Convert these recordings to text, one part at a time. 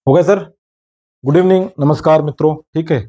हो गया sir. Good evening, नमस्कार मित्रों। ठीक है।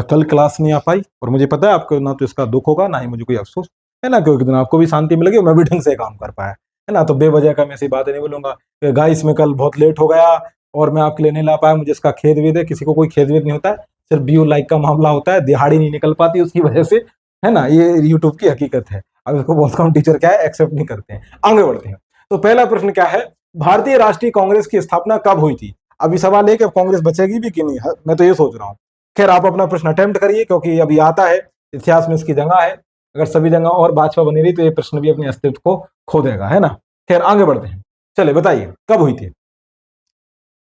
कल क्लास नहीं आ पाई और मुझे पता है आपको ना तो इसका दुख होगा ना ही मुझे कोई अफसोस है ना, क्योंकि दिन आपको भी शांति मिलेगी और मैं भी ढंग से काम कर पाया है ना। तो बेवजह का मैं ऐसी बातें नहीं बोलूंगा कि गाइस मैं कल बहुत लेट हो गया और मैं आपके लिए नहीं ला पाया, मुझे इसका खेद वेद है। किसी को कोई खेद वेद नहीं होता है, सिर्फ व्यू लाइक का मामला होता है, दिहाड़ी नहीं निकल पाती उसकी वजह से, है ना। ये यूट्यूब की हकीकत है। अब इसको बोलता हूँ टीचर क्या है, एक्सेप्ट नहीं करते हैं। आगे बढ़ते हैं। तो पहला प्रश्न क्या है, भारतीय राष्ट्रीय कांग्रेस की स्थापना कब हुई थी? अभी सवाल है कि अब कांग्रेस बचेगी भी कि नहीं है, मैं तो ये सोच रहा हूँ। खैर आप अपना प्रश्न अटेम्प्ट करिए, क्योंकि अभी आता है, इतिहास में इसकी जगह है। अगर सभी जगह और भाजपा बनी रही तो ये प्रश्न भी अपने अस्तित्व को खो देगा, है ना। खैर आगे बढ़ते हैं। चले बताइए कब हुई थी।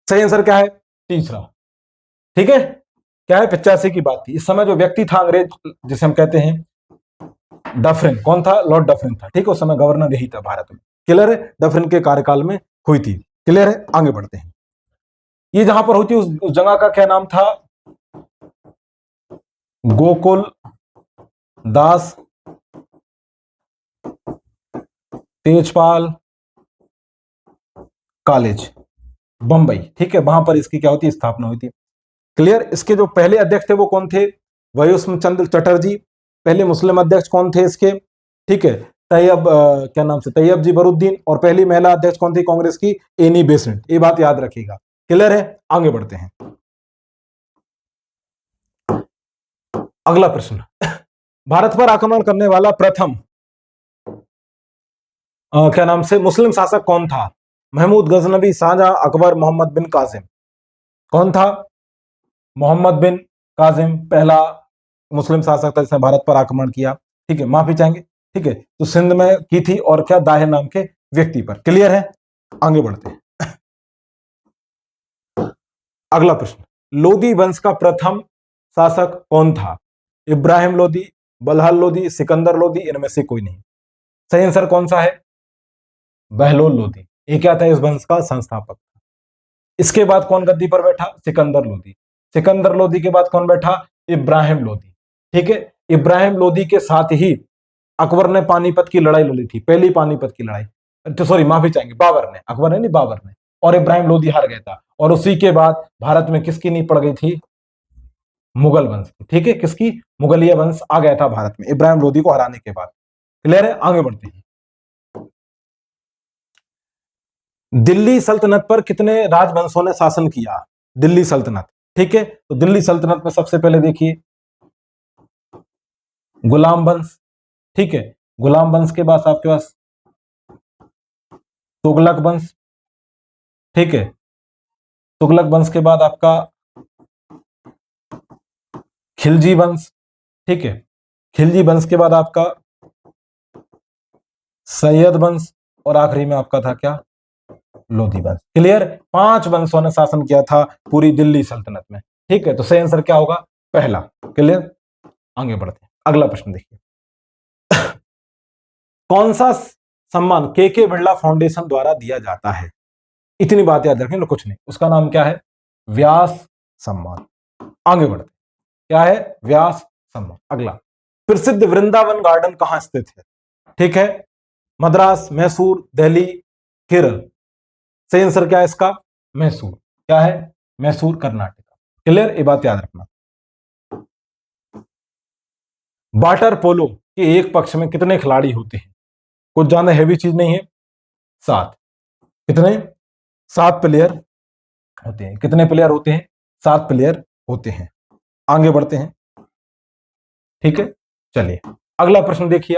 सही आंसर क्या है? तीसरा। ठीक है। क्या है? 85 की बात थी। इस समय जो व्यक्ति था अंग्रेज, जिसे हम कहते हैं डफरिन, कौन था? लॉर्ड डफरिन था। ठीक है, उस समय गवर्नर यही था भारत में। क्लियर है? डफरिन के कार्यकाल में हुई थी। क्लियर है? आगे बढ़ते हैं। ये जहां पर हुई थी उस जगह का क्या नाम था? गोकुल दास तेजपाल कॉलेज, बंबई। ठीक है, वहां पर इसकी क्या होती, स्थापना हुई थी। क्लियर। इसके जो पहले अध्यक्ष थे वो कौन थे? वयुष्म चंद्र चटर्जी। पहले मुस्लिम अध्यक्ष कौन थे इसके? ठीक है, तैयब क्या नाम से, तैयब जी बरुद्दीन। और पहली महिला अध्यक्ष कौन थी कांग्रेस की? Annie Besant. ये बात याद रखिएगा। क्लियर है? आगे बढ़ते हैं। अगला प्रश्न, भारत पर आक्रमण करने वाला प्रथम क्या नाम से मुस्लिम शासक कौन था? महमूद गजनबी, शाहजहां, अकबर, मोहम्मद बिन कासिम। कौन था? मोहम्मद बिन कासिम पहला मुस्लिम शासक था जिसने भारत पर आक्रमण किया। ठीक है, माफी चाहेंगे। ठीक है, तो सिंध में की थी और क्या, दाहिर नाम के व्यक्ति पर। क्लियर है? आगे बढ़ते हैं। अगला प्रश्न, लोदी वंश का प्रथम शासक कौन था? इब्राहिम लोदी, बलहाल लोदी, सिकंदर लोदी, इनमें से कोई नहीं। सही आंसर कौन सा है? बहलोल लोदी। ये क्या था? इस वंश का संस्थापक। इसके बाद कौन गद्दी पर बैठा? सिकंदर लोदी। सिकंदर लोदी के बाद कौन बैठा? इब्राहिम लोदी। ठीक है, इब्राहिम लोदी के साथ ही अकबर ने पानीपत की लड़ाई लड़ी थी, पहली पानीपत की लड़ाई। तो सॉरी, माफी चाहेंगे, बाबर ने, अकबर ने नहीं, बाबर ने। और इब्राहिम लोदी हार गया था। और उसी के बाद भारत में किसकी नींव पड़ गई थी? मुगल वंश की। ठीक है, किसकी? मुगलिया वंश आ गया था भारत में इब्राहिम लोदी को हराने के बाद। क्लियर है? आगे बढ़ते हैं। दिल्ली सल्तनत पर कितने राजवंशों ने शासन किया? दिल्ली सल्तनत। ठीक है, तो दिल्ली सल्तनत में सबसे पहले देखिए गुलाम वंश। ठीक है, गुलाम वंश के बाद आपके पास तुगलक वंश। ठीक है, तुगलक वंश के बाद आपका खिलजी वंश। ठीक है, खिलजी वंश के बाद आपका सैयद वंश। और आखिरी में आपका था क्या? लोधी वंश। क्लियर? 5 वंशों ने शासन किया था पूरी दिल्ली सल्तनत में। ठीक है, तो सही आंसर क्या होगा? पहला। क्लियर? आगे बढ़ते हैं। अगला प्रश्न देखिए, कौन सा सम्मान के बिरला फाउंडेशन द्वारा दिया जाता है? इतनी बात याद रखें, कुछ नहीं। उसका नाम क्या है? व्यास सम्मान। आगे बढ़ते हैं। क्या है? व्यास सम्मान। अगला, प्रसिद्ध वृंदावन गार्डन कहां स्थित है? ठीक है, मद्रास, मैसूर, दिल्ली, केरल। सही आंसर क्या है इसका? मैसूर। क्या है? मैसूर, कर्नाटक। क्लियर? ये बात याद रखना। वाटर पोलो के एक पक्ष में कितने खिलाड़ी होते हैं? कुछ ज्यादा हैवी चीज नहीं है। 7। कितने? 7 प्लेयर होते हैं। कितने प्लेयर होते हैं? 7 प्लेयर होते हैं। आगे बढ़ते हैं। ठीक है, चलिए अगला प्रश्न देखिए।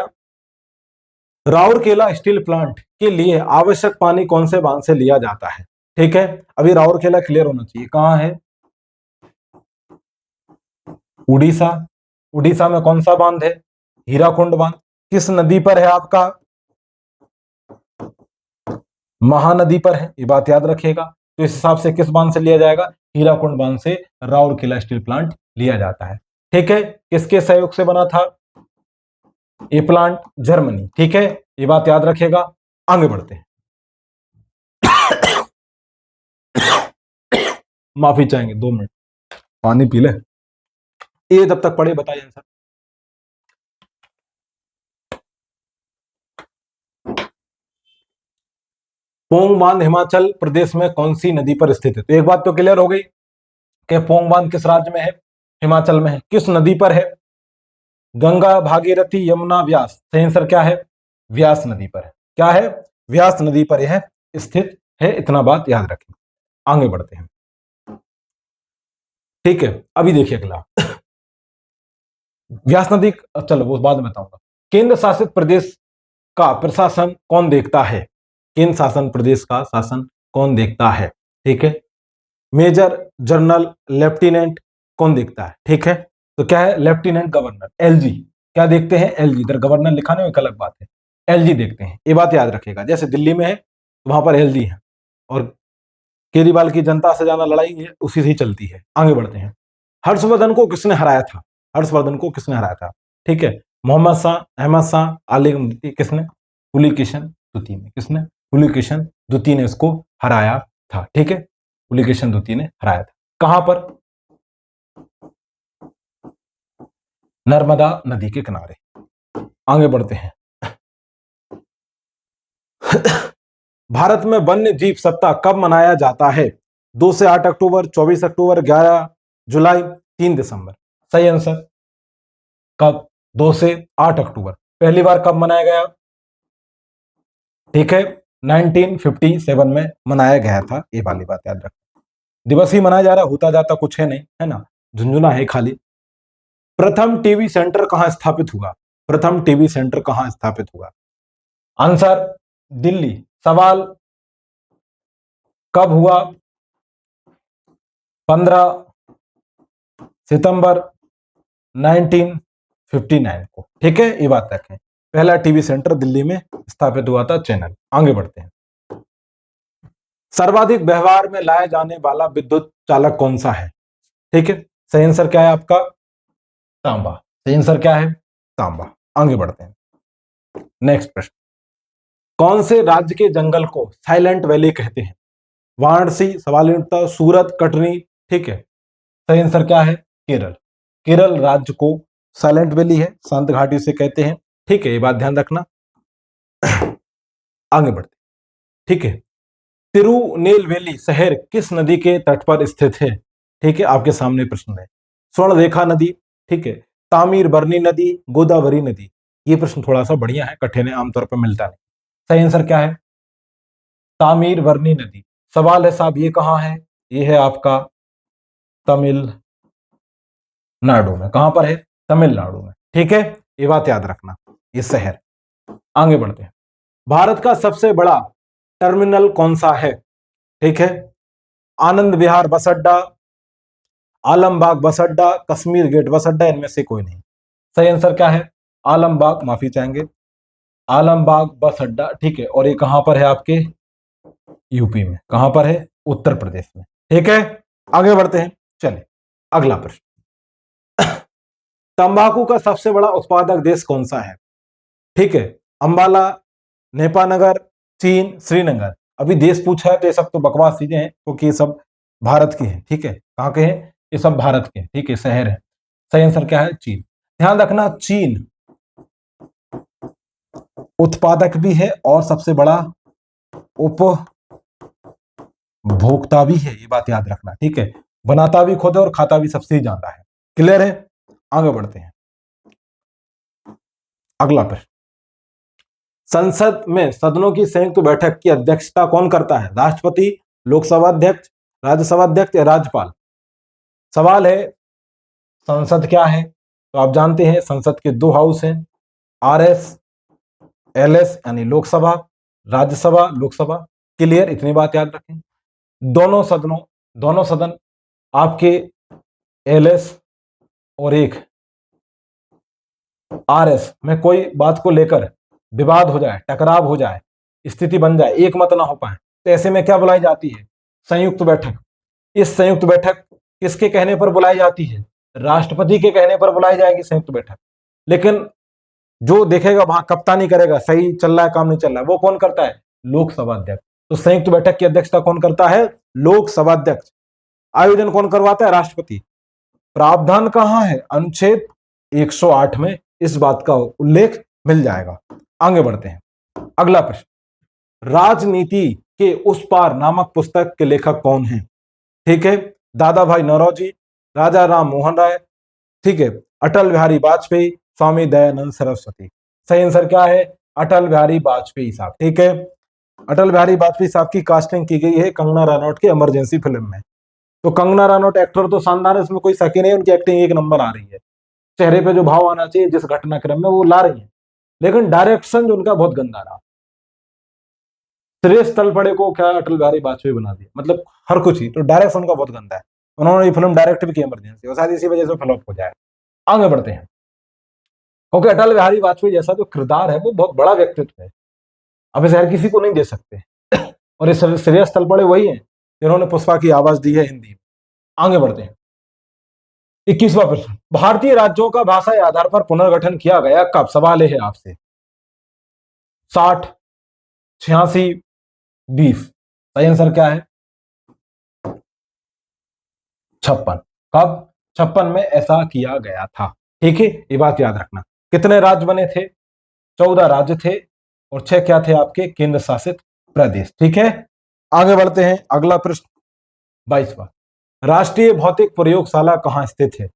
राउरकेला स्टील प्लांट के लिए आवश्यक पानी कौन से बांध से लिया जाता है? ठीक है, अभी राउरकेला क्लियर होना चाहिए। कहां है? उड़ीसा। उड़ीसा में कौन सा बांध है? हीराकुंड बांध। किस नदी पर है आपका? महानदी पर है। ये बात याद रखिएगा। तो इस हिसाब से किस बांध से लिया जाएगा? हीराकुंड बांध से राउरकेला स्टील प्लांट लिया जाता है। ठीक है, किसके सहयोग से बना था ये प्लांट? जर्मनी। ठीक है, ये बात याद रखिएगा। आगे बढ़ते हैं। माफी चाहेंगे, 2 मिनट पानी पी ले। ये जब तक पढ़े बताइए आंसर। पोंग बांध हिमाचल प्रदेश में कौन सी नदी पर स्थित है? तो एक बात तो क्लियर हो गई कि पोंग बांध किस राज्य में है? हिमाचल में है। किस नदी पर है? गंगा, भागीरथी, यमुना, व्यास। सही आंसर क्या है? व्यास नदी पर है। क्या है? व्यास नदी पर यह स्थित है। इतना बात याद रखें। आगे बढ़ते हैं। ठीक है, अभी देखिए अगला। व्यास नदी, चलो वो बाद में बताऊंगा। केंद्र शासित प्रदेश का प्रशासन कौन देखता है? केंद्र शासन प्रदेश का शासन कौन देखता है? ठीक है, मेजर, जनरल, लेफ्टिनेंट, कौन देखता है? ठीक है, तो क्या है? Lieutenant governor, LG. क्या देखते हैं? एलजी। इधर गवर्नर लिखा नहीं, एक अलग बात है। एलजी देखते हैं, ये बात याद रखिएगा। जैसे दिल्ली में है तो वहां पर एलजी है, और केजरीवाल की जनता से ज्यादा लड़ाई है उसी से ही चलती है। आगे बढ़ते हैं। हर्षवर्धन को किसने हराया था? हर्षवर्धन को किसने हराया था? ठीक है, मोहम्मद शाह, अहमद शाह, आलिम द्वितीय। किसने? पुलिकेशन द्वितीय ने। किसने? पुलिकेशन द्वितीय ने इसको हराया था। ठीक है, पुलिकेशन द्वितीय ने हराया था। कहां पर? नर्मदा नदी के किनारे। आगे बढ़ते हैं। भारत में वन्य जीव सप्ताह कब मनाया जाता है? 2 से 8 अक्टूबर, 24 अक्टूबर, 11 जुलाई, 3 दिसंबर। सही आंसर कब? 2 से 8 अक्टूबर। पहली बार कब मनाया गया? ठीक है, 1957 में मनाया गया था। ये वाली बात याद रख। दिवस ही मनाया जा रहा, होता जाता कुछ है नहीं, है ना, झुंझुना है खाली। प्रथम टीवी सेंटर कहां स्थापित हुआ? प्रथम टीवी सेंटर कहां स्थापित हुआ? आंसर दिल्ली। सवाल कब हुआ? 15 सितंबर 1959 को। ठीक है, ये बात रखें। पहला टीवी सेंटर दिल्ली में स्थापित हुआ था, चैनल। आगे बढ़ते हैं। सर्वाधिक व्यवहार में लाया जाने वाला विद्युत चालक कौन सा है? ठीक है, सही आंसर क्या है आपका? तांबा। सही आंसर क्या है? तांबा। आगे बढ़ते हैं। नेक्स्ट प्रश्न। कौन से राज्य के जंगल को साइलेंट वैली कहते हैं? वाराणसी, सवालिया, सूरत, कटनी। ठीक है, सही आंसर क्या है? केरल। केरल राज्य को साइलेंट वैली है, शांत घाटी से कहते हैं। ठीक है, ये बात ध्यान रखना। आगे बढ़ते। ठीक है, तिरुनेलवेली शहर किस नदी के तट पर स्थित है? ठीक है, आपके सामने प्रश्न है। स्वर्णरेखा नदी, ठीक है, तामीर बरनी नदी, गोदावरी नदी। ये प्रश्न थोड़ा सा बढ़िया है, कठिन है, आमतौर पर मिलता नहीं। सही आंसर क्या है? तामीर बरनी नदी। सवाल है साहब, ये कहां है? ये है आपका तमिलनाडु में। कहां पर है? तमिलनाडु में। ठीक है, ये बात याद रखना, ये शहर। आगे बढ़ते हैं। भारत का सबसे बड़ा टर्मिनल कौन सा है? ठीक है, आनंद विहार बस अड्डा, आलमबाग बस अड्डा, कश्मीर गेट बस अड्डा, इनमें से कोई नहीं। सही आंसर क्या है? आलमबाग, माफी चाहेंगे, आलमबाग बस अड्डा। ठीक है, और ये कहां पर है? आपके यूपी में। कहां पर है? उत्तर प्रदेश में। ठीक है, आगे बढ़ते हैं। चलिए अगला प्रश्न। तंबाकू का सबसे बड़ा उत्पादक देश कौन सा है? ठीक है, अंबाला, नेपानगर, चीन, श्रीनगर। अभी देश पूछा है तो ये सब तो बकवास चीजें हैं, क्योंकि ये सब भारत की है। ठीक है, कहां के हैं? ये सब भारत के। ठीक है, शहर है। सही आंसर क्या है? चीन। ध्यान रखना, चीन उत्पादक भी है और सबसे बड़ा उपभोक्ता भी है, ये बात याद रखना। ठीक है, बनाता भी खुद है और खाता भी सबसे ही ज्यादा है। क्लियर है? आगे बढ़ते हैं। अगला प्रश्न। संसद में सदनों की संयुक्त बैठक की अध्यक्षता कौन करता है? राष्ट्रपति, लोकसभा अध्यक्ष, राज्यसभा अध्यक्ष या राज्यपाल? सवाल है, संसद क्या है? तो आप जानते हैं संसद के 2 हाउस हैं, आरएस, एलएस, यानी लोकसभा, राज्यसभा, लोकसभा। क्लियर? इतनी बात याद रखें। दोनों सदन आपके एलएस और एक आरएस में कोई बात को लेकर विवाद हो जाए, टकराव हो जाए, स्थिति बन जाए, एक मत ना हो पाए, तो ऐसे में क्या बुलाई जाती है? संयुक्त बैठक। इस संयुक्त बैठक किसके कहने पर बुलाई जाती है? राष्ट्रपति के कहने पर बुलाई जाएगी संयुक्त बैठक। लेकिन जो देखेगा वहां कप्तानी करेगा, सही चल रहा है काम नहीं चल रहा है, वो कौन करता है? लोकसभा अध्यक्ष। तो संयुक्त बैठक की अध्यक्षता कौन करता है? लोकसभा अध्यक्ष। आयोजन कौन करवाता है? राष्ट्रपति। प्रावधान कहां है? अनुच्छेद 108 में इस बात का उल्लेख मिल जाएगा। आगे बढ़ते हैं। अगला प्रश्न। राजनीति के उस पार नामक पुस्तक के लेखक कौन हैं? ठीक है, दादा भाई नौरोजी, राजा राम मोहन राय, ठीक है, अटल बिहारी वाजपेयी, स्वामी दयानंद सरस्वती। सही आंसर क्या है? अटल बिहारी वाजपेयी साहब। ठीक है, अटल बिहारी वाजपेयी साहब की कास्टिंग की गई है कंगना रनौत की इमरजेंसी फिल्म में। तो कंगना रनौत एक्टर तो शानदार है, इसमें कोई शक ही नहीं, उनकी एक्टिंग एक नंबर आ रही है। चेहरे पे जो भाव आना चाहिए जिस घटनाक्रम में वो ला रही है, लेकिन डायरेक्शन जो उनका बहुत गंदा रहा। सुरेश तलपड़े को क्या अटल बिहारी वाजपेयी बना दिया, मतलब हर कुछ ही। तो डायरेक्शन का बहुत गंदा है। उन्होंने ये फिल्म डायरेक्ट भी की इमरजेंसी, और शायद इसी वजह से फ्लॉप हो जाए। आगे बढ़ते हैं, क्योंकि अटल बिहारी वाजपेयी जैसा जो किरदार है वो बहुत बड़ा व्यक्तित्व है, अब इसे हर किसी को नहीं दे सकते। और इस श्रेयस तलपड़े वही हैं जिन्होंने पुष्पा की आवाज दी है हिंदी में। आगे बढ़ते हैं, 21वां प्रश्न, भारतीय राज्यों का भाषा आधार पर पुनर्गठन किया गया कब? सवाल है आपसे। 60, 86, 20। सही आंसर क्या है? 56। कब? 56 में ऐसा किया गया था। ठीक है, ये बात याद रखना। कितने राज्य बने थे? 14 राज्य थे, और 6 क्या थे आपके? केंद्र शासित प्रदेश। ठीक है, आगे बढ़ते हैं, अगला प्रश्न 22वां, राष्ट्रीय भौतिक प्रयोगशाला कहां स्थित है?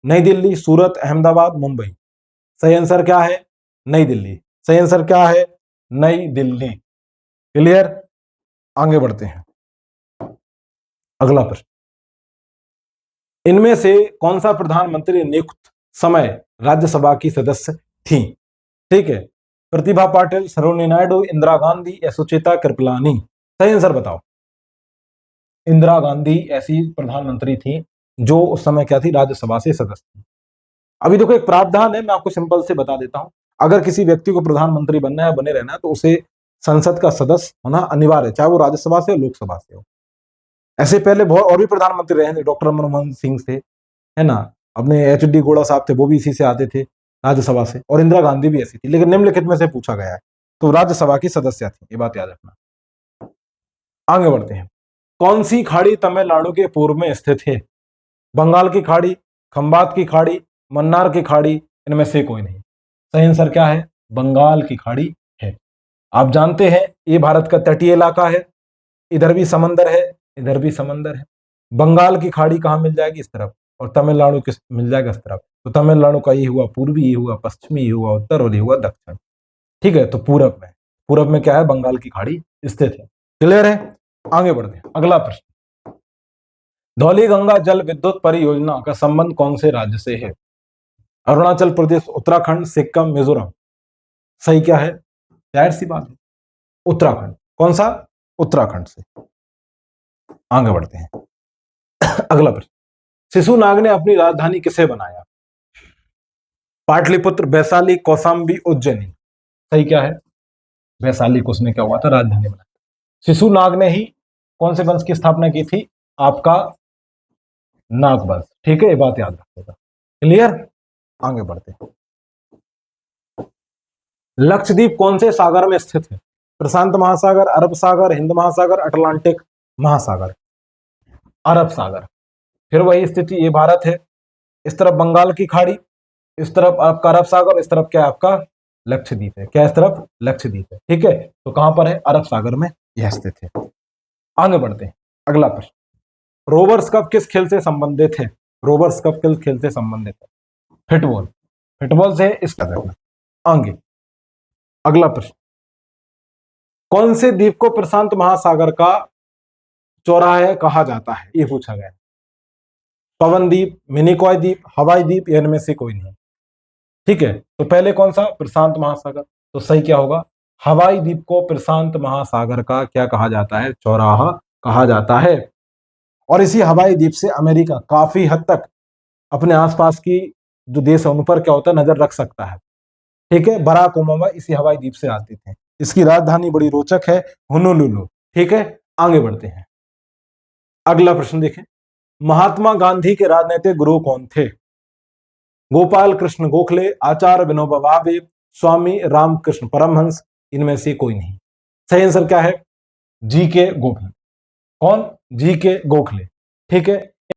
नई दिल्ली, सूरत, अहमदाबाद, मुंबई। सही आंसर क्या है? नई दिल्ली। सही आंसर क्या है? नई दिल्ली। क्लियर? आगे बढ़ते हैं, अगला प्रश्न, इनमें से कौन सा प्रधानमंत्री नियुक्त समय राज्यसभा की सदस्य थी? ठीक है, प्रतिभा पाटिल, सरोजिनी नायडू, इंदिरा गांधी या सुचेता कृपलानी। सही आंसर बताओ। इंदिरा गांधी ऐसी प्रधानमंत्री थी जो उस समय क्या थी? राज्यसभा से सदस्य थी। अभी देखो एक प्रावधान है, मैं आपको सिंपल से बता देता हूं। अगर किसी व्यक्ति को प्रधानमंत्री बनना है, बने रहना है, तो उसे संसद का सदस्य होना अनिवार्य है, चाहे वो राज्यसभा से हो, लोकसभा से हो। ऐसे पहले बहुत और भी प्रधानमंत्री रहे थे, डॉक्टर मनमोहन सिंह थे, है ना, अपने एच डी गोड़ा साहब थे, वो भी इसी से आते थे, राज्यसभा से। और इंदिरा गांधी भी ऐसी थी, लेकिन निम्नलिखित में से पूछा गया है, तो राज्यसभा की सदस्य थी, ये बात याद रखना। आगे बढ़ते हैं, कौन सी खाड़ी तमिलनाडु के पूर्व में स्थित है? बंगाल की खाड़ी, खंबात की खाड़ी, मन्नार की खाड़ी, इनमें से कोई नहीं। सही आंसर क्या है? बंगाल की खाड़ी है। आप जानते हैं ये भारत का तटीय इलाका है, इधर भी समंदर है, इधर भी समंदर है। बंगाल की खाड़ी कहाँ मिल जाएगी? इस तरफ। और तमिलनाडु किस मिल जाएगा? इस तरफ। तो तमिलनाडु का ये हुआ पूर्वी, ये हुआ पश्चिमी, ये हुआ उत्तर, और ये हुआ दक्षिण। ठीक है, तो पूरब में, पूरब में क्या है? बंगाल की खाड़ी स्थित है। क्लियर है? आगे बढ़ते हैं, अगला प्रश्न, धौली गंगा जल विद्युत परियोजना का संबंध कौन से राज्य से है? अरुणाचल प्रदेश, उत्तराखंड, सिक्किम, मिजोरम। सही क्या है? जाहिर सी बात है, उत्तराखंड। कौन सा? उत्तराखंड से। आगे बढ़ते हैं, अगला प्रश्न, शिशुनाग ने अपनी राजधानी किसे बनाया? पाटलिपुत्र, वैशाली, कौशाम्बी, उज्जैनी। सही क्या है? वैशाली को उसने क्या हुआ था? राजधानी बनाया। शिशुनाग ने ही कौन से वंश की स्थापना की थी? आपका नाग वंश। ठीक है, ये बात याद रखिएगा। क्लियर? आगे बढ़ते हैं, लक्षद्वीप कौन से सागर में स्थित है? प्रशांत महासागर, अरब सागर, हिंद महासागर, अटलांटिक महासागर। अरब सागर। फिर वही स्थिति, ये भारत है, इस तरफ बंगाल की खाड़ी, इस तरफ आपका अरब सागर, इस तरफ क्या है? आपका लक्षद्वीप है। क्या इस तरफ? लक्षद्वीप है। ठीक है, तो कहां पर है? अरब सागर में यह स्थित है। आगे बढ़ते हैं, अगला प्रश्न, रोवर्स कप किस खेल से संबंधित है? रोवर्स कप किस खेल से संबंधित है? फुटबॉल। फुटबॉल से इसका रखना। आगे, अगला प्रश्न, कौन से द्वीप को प्रशांत महासागर का चौराहा कहा जाता है? ये पूछा गया। पवन द्वीप, मिनिकॉय द्वीप, हवाई द्वीप, या इनमें से कोई नहीं। ठीक है, तो पहले कौन सा? प्रशांत महासागर। तो सही क्या होगा? हवाई द्वीप को प्रशांत महासागर का क्या कहा जाता है? चौराहा कहा जाता है। और इसी हवाई द्वीप से अमेरिका काफी हद तक अपने आसपास की जो देश है उन पर क्या होता है? नजर रख सकता है। ठीक है, बराक ओबामा इसी हवाई द्वीप से आते थे। इसकी राजधानी बड़ी रोचक है, होनोलुलु। ठीक है, आगे बढ़ते हैं, अगला प्रश्न देखें, महात्मा गांधी के राजनीतिक गुरु कौन थे? गोपाल कृष्ण गोखले, आचार्य विनोबा भावे, स्वामी रामकृष्ण परमहंस, इनमें से कोई नहीं। सही आंसर क्या है? जी के गोखले। कौन? जी के गोखले। ठीक है,